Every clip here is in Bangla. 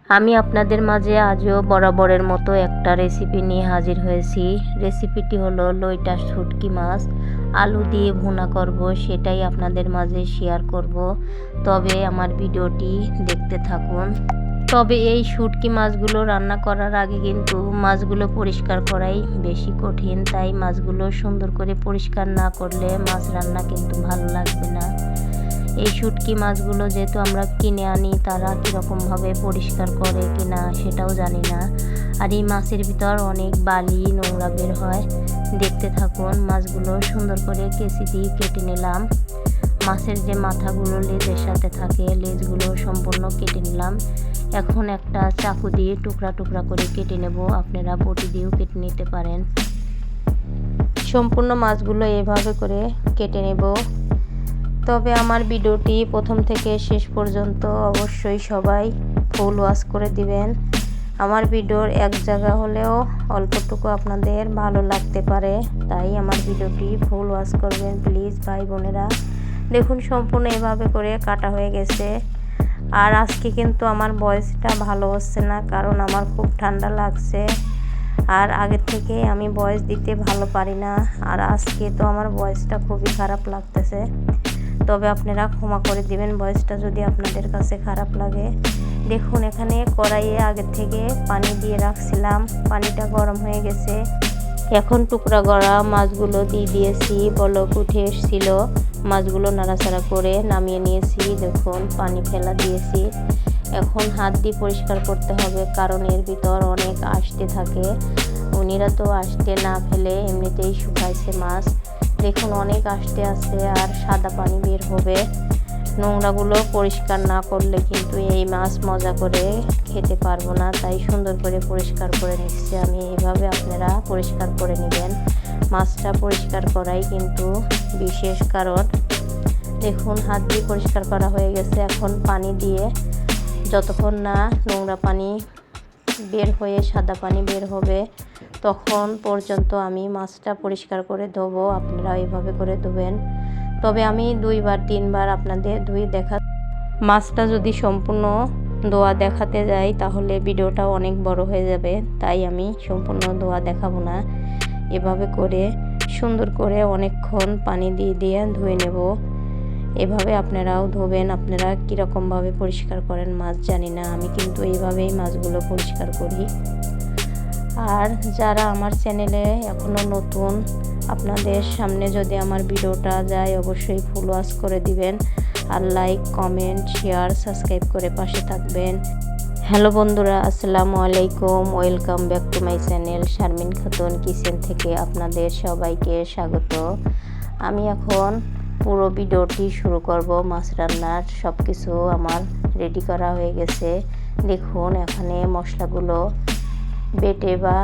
আমি আপনাদের মাঝে আজও বরাবরের মতো একটা রেসিপি নিয়ে হাজির হয়েছি। রেসিপিটি হলো লইটা শুটকি মাছ আলু দিয়ে ভুনা করব, সেটাই আপনাদের মাঝে শেয়ার করব। তবে আমার ভিডিওটি দেখতে থাকুন। তবে এই শুটকি মাছগুলো রান্না করার আগে কিন্তু মাছগুলো পরিষ্কার করাই বেশি কঠিন, তাই মাছগুলো সুন্দর করে পরিষ্কার না করলে মাছ রান্না কিন্তু ভালো লাগবে না। এই শুটকি মাছগুলো যেহেতু আমরা কিনে আনি, তারা কীরকমভাবে পরিষ্কার করে কিনা সেটাও জানি না। আর এই মাছের ভিতর অনেক বালি নোংরা বের হয়। দেখতে থাকুন। মাছগুলো সুন্দর করে কেচি দিয়ে কেটে নিলাম। মাছের যে মাথাগুলো লেজের সাথে থাকে, লেজগুলো সম্পূর্ণ কেটে নিলাম। এখন একটা চাকু দিয়ে টুকরা টুকরা করে কেটে নেব। আপনারা বটি দিয়েও কেটে নিতে পারেন। সম্পূর্ণ মাছগুলো এভাবে করে কেটে নেব। তবে আমার ভিডিওটি প্রথম থেকে শেষ পর্যন্ত অবশ্যই সবাই ফুল ওয়াচ করে দিবেন। আমার ভিডিওর এক জায়গা হলেও অল্পটুকু আপনাদের ভালো লাগতে পারে, তাই আমার ভিডিওটি ফুল ওয়াচ করবেন প্লিজ ভাই বোনেরা। দেখুন সম্পূর্ণ এভাবে করে কাটা হয়ে গেছে। আর আজকে কিন্তু আমার ভয়েসটা ভালো হচ্ছে না, কারণ আমার খুব ঠান্ডা লাগছে। আর আগের থেকে আমি ভয়েস দিতে ভালো পারি না, আর আজকে তো আমার ভয়েসটা খুবই খারাপ লাগতেছে। তবে আপনারা ক্ষমা করে দিবেন ভয়েসটা যদি আপনাদের কাছে খারাপ লাগে। দেখুন এখানে কড়াইয়ে আগের থেকে পানি দিয়ে রাখছিলাম, পানিটা গরম হয়ে গেছে। এখন টুকরা করা মাছগুলো দিয়ে দিয়েছি, বলক উঠে এসেছিল। মাছগুলো নাড়াচাড়া করে নামিয়ে নিয়েছি। দেখুন পানি ফেলা দিয়েছি। এখন হাত দিয়ে পরিষ্কার করতে হবে, কারণ এর ভিতর অনেক আষ্টে থাকে। উনিরা তো আষ্টে না ফেলে এমনিতেই শুকাইছে মাছ। দেখুন অনেক আষ্টে আছে আর সাদা পানি বের হবে। নোংরাগুলো পরিষ্কার না করলে কিন্তু এই মাছ মজা করে খেতে পারবো না, তাই সুন্দর করে পরিষ্কার করে নিচ্ছি আমি। এইভাবে আপনারা পরিষ্কার করে নেবেন। মাছটা পরিষ্কার করাই কিন্তু বিশেষ কারণ। দেখুন হাত দিয়ে পরিষ্কার করা হয়ে গেছে। এখন পানি দিয়ে যতক্ষণ না নোংরা পানি বের হয়ে সাদা পানি বের হবে তখন পর্যন্ত আমি মাছটা পরিষ্কার করে ধোবো। আপনারা এইভাবে করে ধোবেন। তবে আমি 2-3 বার আপনাদের ধুয়ে মাছটা যদি সম্পূর্ণ ধোয়া দেখাতে যাই তাহলে ভিডিওটা অনেক বড় হয়ে যাবে, তাই আমি সম্পূর্ণ ধোয়া দেখাবো না। এভাবে করে সুন্দর করে অনেকক্ষণ পানি দিয়ে দিয়ে ধুয়ে নেব। এভাবে আপনারাও ধোবেন। আপনারা কীরকমভাবে পরিষ্কার করেন মাছ জানি না, আমি কিন্তু এইভাবেই মাছগুলো পরিষ্কার করি। আর যারা আমার চ্যানেলে এখনও নতুন, আপনাদের সামনে যদি আমার ভিডিওটা যায় অবশ্যই ফুল ওয়াচ করে দিবেন। আর লাইক কমেন্ট শেয়ার সাবস্ক্রাইব করে পাশে থাকবেন। হ্যালো বন্ধুরা, আসসালামু আলাইকুম। Welcome back to my channel Sharmin Khatun kitchen থেকে আপনাদের সবাইকে স্বাগত। আমি এখন পুরো ভিডিওটি শুরু করব। মাছ রান্নার সব কিছু আমার রেডি করা হয়ে গেছে। দেখুন এখানে মশলাগুলো বেটে বা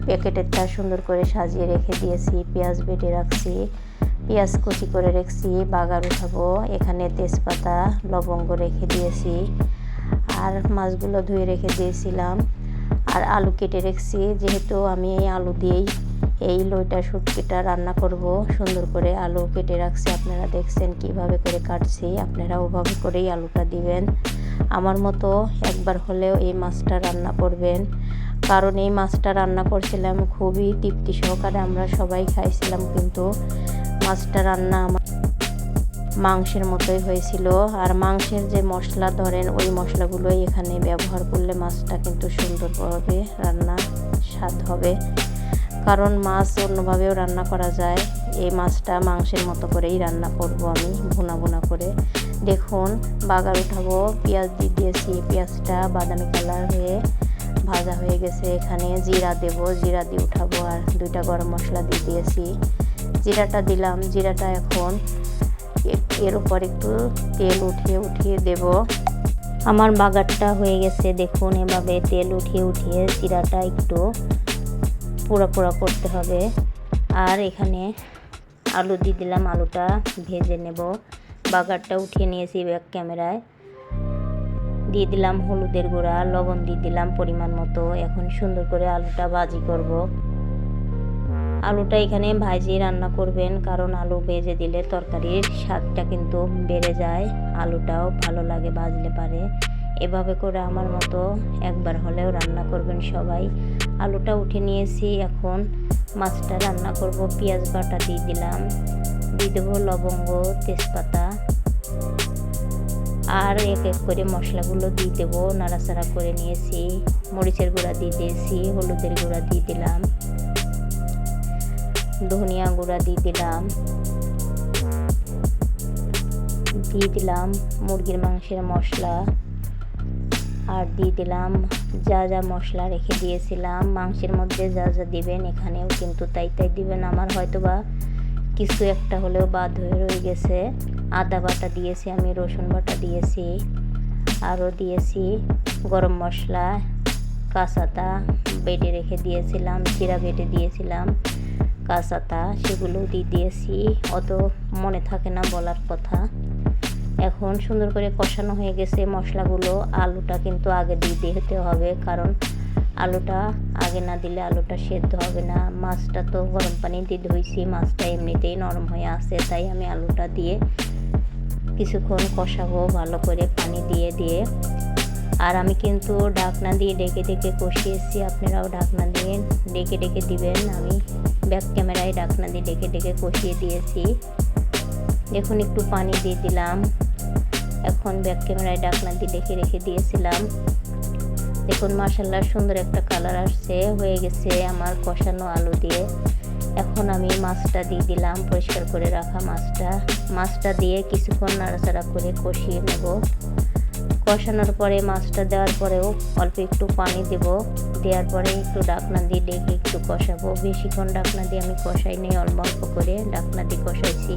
প্যাকেটেরটা সুন্দর করে সাজিয়ে রেখে দিয়েছি। পেঁয়াজ বেটে রাখছি, পেঁয়াজ কুচি করে রেখেছি, বাগার উঠাবো। এখানে তেজপাতা লবঙ্গ রেখে দিয়েছি। আর মাছগুলো ধুয়ে রেখে দিয়েছিলাম। আর আলু কেটে রেখেছি, যেহেতু আমি এই আলু দিয়েই এই লইটা শুটকিটা রান্না করব। সুন্দর করে আলু কেটে রাখছি। আপনারা দেখছেন কিভাবে করে কাটছি, আপনারা ওভাবে করেই আলুটা দিবেন। আমার মতো একবার হলেও এই মাছটা রান্না করবেন, কারণ এই মাছটা রান্না করছিলাম খুবই তৃপ্তি সহকারে, আমরা সবাই খাইছিলাম। কিন্তু মাছটা রান্না আমার মাংসের মতোই হয়েছিল। আর মাংসের যে মশলা ধরেন ওই মশলাগুলোই এখানে ব্যবহার করলে মাছটা কিন্তু সুন্দরভাবে রান্না স্বাদ হবে, কারণ মাছ অন্যভাবেও রান্না করা যায়। এই মাছটা মাংসের মতো করেই রান্না করব আমি, ভুনা ভুনা করে। দেখুন বাগার উঠাবো, পেঁয়াজ দিয়ে দিয়েছি। পেঁয়াজটা বাদামি কালার হয়ে ভাজা হয়ে গেছে। এখানে জিরা দেব, জিরা দিয়ে উঠাবো। আর 2টা গরম মশলা দিয়ে দিয়েছি। জিরাটা দিলাম। জিরাটা এখন এর উপর একটু তেল উঠিয়ে দেব। আমার বাগারটা হয়ে গেছে। দেখুন এভাবে তেল উঠিয়ে জিরাটা একটু পোড়া পোড়া করতে হবে। আর এখানে আলু দিয়ে দিলাম, আলুটা ভেজে নেব। বাগারটা উঠিয়ে নিয়েছি ব্যাক ক্যামেরায়। দিয়ে দিলাম হলুদের গুঁড়া, লবণ দিয়ে দিলাম পরিমাণ মতো। এখন সুন্দর করে আলুটা ভাজি করব। আলুটা এখানে ভাজি রান্না করবেন, কারণ আলু ভেজে দিলে তরকারির স্বাদটা কিন্তু বেড়ে যায়, আলুটাও ভালো লাগে ভাজলে পারে। এভাবে করে আমার মতো একবার হলেও রান্না করবেন সবাই। আলুটা উঠে নিয়েছি, এখন মাছটা রান্না করব। পেঁয়াজ বাটা দিয়ে দিলাম, দিয়ে দেবো লবঙ্গ, তেজপাতা, আর এক এক করে মশলাগুলো দিয়ে দেবো। নাড়াচাড়া করে নিয়েছি, মরিচের গুঁড়া দিয়ে দিয়েছি, হলুদের গুঁড়া দিয়ে দিলাম, ধনিয়া গুঁড়া দিয়ে দিলাম, মুরগির মাংসের মশলা, আর দিয়ে দিলাম যা যা মশলা রেখে দিয়েছিলাম। মাংসের মধ্যে যা যা দিবেন এখানেও কিন্তু তাই তাই দিবেন। আমার হয়তোবা কিছু একটা হলেও বাদ হয়ে রয়ে গেছে। আদা বাটা দিয়েছি আমি, রসুন বাটা দিয়েছি, আরও দিয়েছি গরম মশলা, কাঁচাতা বেটে রেখে দিয়েছিলাম, জিরা বেটে দিয়েছিলাম, কাঁচাতা সেগুলো দিয়ে দিয়েছি। অত মনে থাকে না বলার কথা। এখন সুন্দর করে কষানো হয়ে গেছে মশলাগুলো। আলুটা কিন্তু আগে দিয়ে দিতে হবে, কারণ আলুটা আগে না দিলে আলুটা সেদ্ধ হবে না। মাছটা তো গরম পানি দিয়ে ধুইছি, মাছটা এমনিতেই নরম হয়ে আছে, তাই আমি আলুটা দিয়ে কিছুক্ষণ কষাবো ভালো করে পানি দিয়ে দিয়ে। আর আমি কিন্তু ঢাকনা দিয়ে ডেকে ডেকে কষিয়েছি, আপনারাও ঢাকনা দিয়ে ডেকে ডেকে দিবেন। আমি ব্যাক ক্যামেরায় ঢাকনা দিয়ে ডেকে ডেকে কষিয়ে দিয়েছি। দেখুন একটু পানি দিয়ে দিলাম, এখন ব্যাক ক্যামেরায় ঢাকনা দিয়ে ডেকে রেখে দিয়েছিলাম। দেখুন মাশাআল্লাহ সুন্দর একটা কালার আসছে, হয়ে গেছে আমার কষানো আলু দিয়ে। এখন আমি মাছটা দিয়ে দিলাম, পরিষ্কার করে রাখা মাছটা দিয়ে কিছুক্ষণ নাড়াচাড়া করে কষিয়ে নেব। কষানোর পরে মাছটা দেওয়ার পরেও অল্প একটু পানি দেব, দেওয়ার পরে একটু ঢাকনা দিয়ে ডেকে একটু কষাবো। বেশিক্ষণ ঢাকনা দিয়ে আমি কষাই নেই, অল্প অল্প করে ঢাকনা দিয়ে কষাইছি।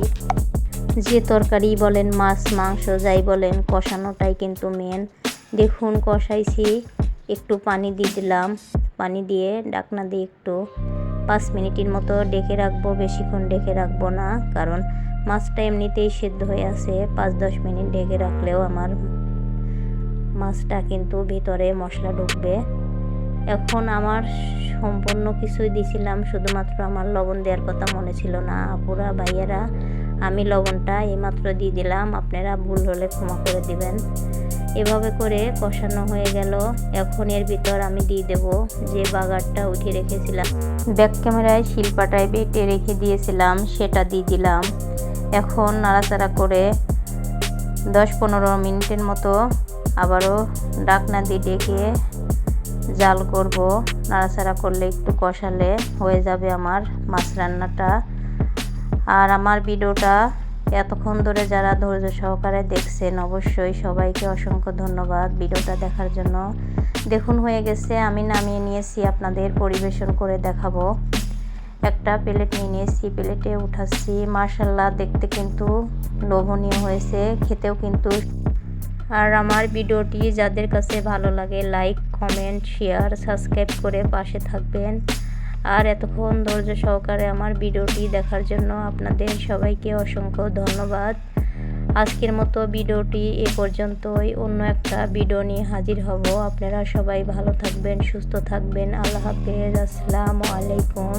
যে তরকারি বলেন, মাছ মাংস যাই বলেন, কষানোটাই কিন্তু মেন। দেখুন কষাইছি, একটু পানি দিয়ে দিলাম, পানি দিয়ে ঢাকনা দিয়ে একটু 5 মিনিটের মতো ডেকে রাখবো। বেশিক্ষণ ডেকে রাখবো না, কারণ মাছটা এমনিতেই সেদ্ধ হয়ে আছে। 5-10 মিনিট ডেকে রাখলেও আমার মাছটা কিন্তু ভিতরে মশলা ঢুকবে। এখন আমার সম্পূর্ণ কিছুই দিছিলাম, শুধুমাত্র আমার লবণ দেওয়ার কথা মনে ছিল না। আপুরা ভাইয়ারা, আমি লবণটা এইমাত্র দিয়ে দিলাম, আপনারা ভুল হলে ক্ষমা করে দিবেন। এভাবে করে কষানো হয়ে গেল। এখন এর ভিতর আমি দিয়ে দেব যে বাগারটা উঠিয়ে রেখেছিলাম, ব্যাক ক্যামেরায় শিলপাটায় বেটে রেখে দিয়েছিলাম, সেটা দিয়ে দিলাম। এখন নাড়াচাড়া করে 10-15 মিনিটের মতো আবারও ঢাকনা দিয়ে ডেকে জাল করব। নাড়াচাড়া করলে একটু কষালে হয়ে যাবে আমার মাছ রান্নাটা। আর আমার ভিডিওটা এতক্ষণ ধরে যারা ধৈর্য সহকারে দেখছেন, অবশ্যই সবাইকে অসংখ্য ধন্যবাদ ভিডিওটা দেখার জন্য। দেখুন হয়ে গেছে, আমি নামিয়ে নিয়েছি, আপনাদের পরিবেশন করে দেখাবো। একটা প্লেট নিয়ে নিয়েছি, প্লেটে উঠাচ্ছি। মাশাআল্লাহ দেখতে কিন্তু লোভনীয় হয়েছে, খেতেও কিন্তু। আর আমার ভিডিওটি যাদের কাছে ভালো লাগে লাইক, কমেন্ট, শেয়ার, সাবস্ক্রাইব করে পাশে থাকবেন। আর এতক্ষণ ধৈর্য সহকারে আমার ভিডিওটি দেখার জন্য আপনাদের সবাইকে অসংখ্য ধন্যবাদ। আজকের মতো ভিডিওটি এ পর্যন্তই। অন্য একটা ভিডিও নিয়ে হাজির হব। আপনারা সবাই ভালো থাকবেন, সুস্থ থাকবেন। আল্লাহ হাফেজ, আসসালামু আলাইকুম।